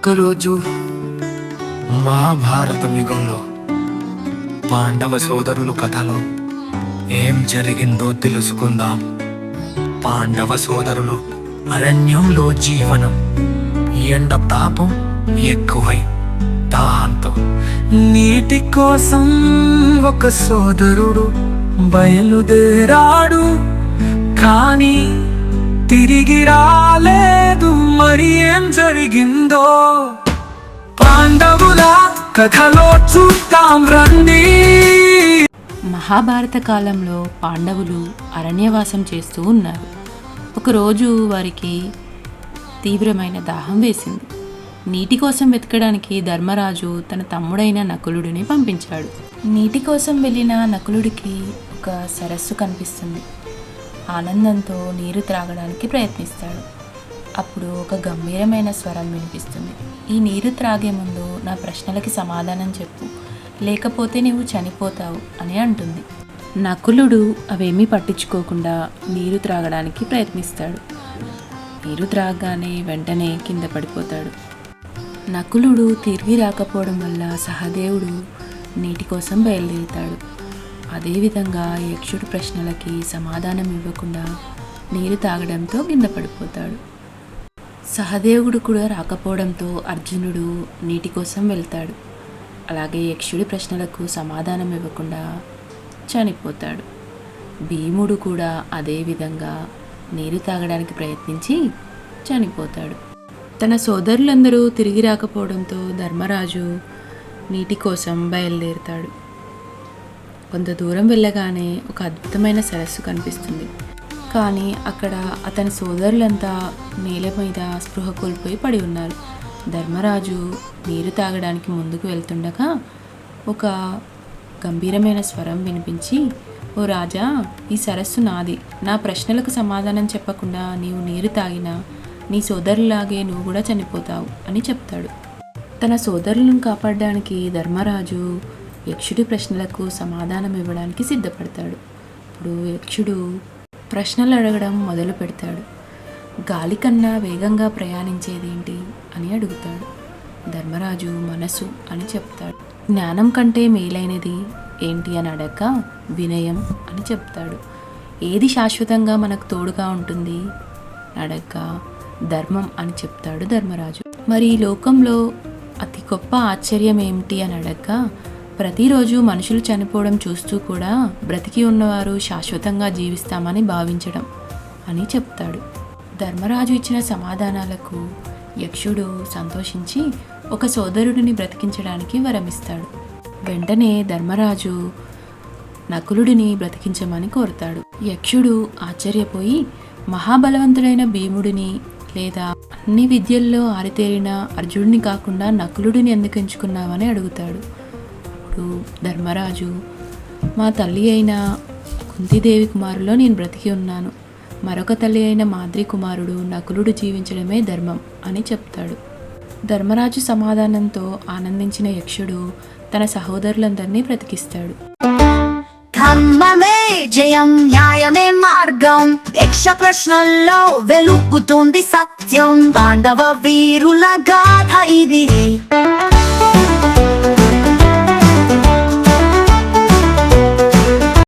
ఒకరోజు మహాభారత యుగంలో పాండవ సోదరులు కథలో ఏం జరిగిందో తెలుసుకుందాం. పాండవ సోదరులు అరణ్యంలో జీవనం, ఎండ తాపం ఎక్కువై దాంతో నీటి కోసం ఒక సోదరుడు బయలుదేరాడు. కానీ తిరిగి రాలేదు. మరి ఏం జరిగిందో పాండవుల కథలో చూద్దాం రండి. మహాభారత కాలంలో పాండవులు అరణ్యవాసం చేస్తూ ఉన్నారు. ఒకరోజు వారికి తీవ్రమైన దాహం వేసింది. నీటి కోసం వెతకడానికి ధర్మరాజు తన తమ్ముడైన నకులుడిని పంపించాడు. నీటి కోసం వెళ్ళిన నకులుడికి ఒక సరస్సు కనిపిస్తుంది. ఆనందంతో నీరు త్రాగడానికి ప్రయత్నిస్తాడు. అప్పుడు ఒక గంభీరమైన స్వరం వినిపిస్తుంది. ఈ నీరు త్రాగే ముందు నా ప్రశ్నలకి సమాధానం చెప్పు, లేకపోతే నీవు చనిపోతావు అని అంటుంది. నకులుడు అవేమీ పట్టించుకోకుండా నీరు త్రాగడానికి ప్రయత్నిస్తాడు. నీరు త్రాగగానే వెంటనే కింద పడిపోతాడు. నకులుడు తిరిగి రాకపోవడం వల్ల సహదేవుడు నీటి కోసం బయలుదేరుతాడు. అదేవిధంగా యక్షుడి ప్రశ్నలకి సమాధానం ఇవ్వకుండా నీరు తాగడంతో కింద పడిపోతాడు. సహదేవుడు కూడా రాకపోవడంతో అర్జునుడు నీటి కోసం వెళ్తాడు. అలాగే యక్షుడి ప్రశ్నలకు సమాధానం ఇవ్వకుండా చనిపోతాడు. భీముడు కూడా అదేవిధంగా నీరు తాగడానికి ప్రయత్నించి చనిపోతాడు. తన సోదరులందరూ తిరిగి రాకపోవడంతో ధర్మరాజు నీటి కోసం బయలుదేరుతాడు. కొంత దూరం వెళ్ళగానే ఒక అద్భుతమైన సరస్సు కనిపిస్తుంది. కానీ అక్కడ అతని సోదరులంతా నేల మీద స్పృహ కోల్పోయి పడి ఉన్నారు. ధర్మరాజు నీరు తాగడానికి ముందుకు వెళ్తుండగా ఒక గంభీరమైన స్వరం వినిపించి, ఓ రాజా, ఈ సరస్సు నాది. నా ప్రశ్నలకు సమాధానం చెప్పకుండా నీవు నీరు తాగినా నీ సోదరులాగే నువ్వు కూడా చనిపోతావు అని చెప్తాడు. తన సోదరులను కాపాడడానికి ధర్మరాజు యక్షుడి ప్రశ్నలకు సమాధానం ఇవ్వడానికి సిద్ధపడతాడు. ఇప్పుడు యక్షుడు ప్రశ్నలు అడగడం మొదలు పెడతాడు. గాలి కన్నా వేగంగా ప్రయాణించేదేంటి అని అడుగుతాడు. ధర్మరాజు మనసు అని చెప్తాడు. జ్ఞానం కంటే మేలైనది ఏంటి అని అడగక వినయం అని చెప్తాడు. ఏది శాశ్వతంగా మనకు తోడుగా ఉంటుంది అడగక ధర్మం అని చెప్తాడు ధర్మరాజు. మరి ఈ లోకంలో అతి గొప్ప ఆశ్చర్యం ఏమిటి అని అడగక ప్రతిరోజు మనుషులు చనిపోవడం చూస్తూ కూడా బ్రతికి ఉన్నవారు శాశ్వతంగా జీవిస్తామని భావించడం అని చెప్తాడు. ధర్మరాజు ఇచ్చిన సమాధానాలకు యక్షుడు సంతోషించి ఒక సోదరుడిని బ్రతికించడానికి వరమిస్తాడు. వెంటనే ధర్మరాజు నకులుడిని బ్రతికించమని కోరుతాడు. యక్షుడు ఆశ్చర్యపోయి మహాబలవంతుడైన భీముడిని లేదా అన్ని విద్యల్లో ఆరితేరిన అర్జునుడిని కాకుండా నకులుడిని ఎందుకు ఎంచుకున్నావని అడుగుతాడు. ధర్మరాజు, మా తల్లి అయిన కుంతీదేవి కుమారులో నేను బ్రతికి ఉన్నాను. మరొక తల్లి అయిన మాద్రి కుమారుడు నకులుడు జీవించడమే ధర్మం అని చెప్తాడు. ధర్మరాజు సమాధానంతో ఆనందించిన యక్షుడు తన సహోదరులందరినీ బ్రతికిస్తాడు. ధర్మమే జయం, న్యాయమే మార్గం, యక్ష ప్రశ్నల్లో వెలుగుతుంది సత్యం, పాండవ వీరుల గాథ ఇది.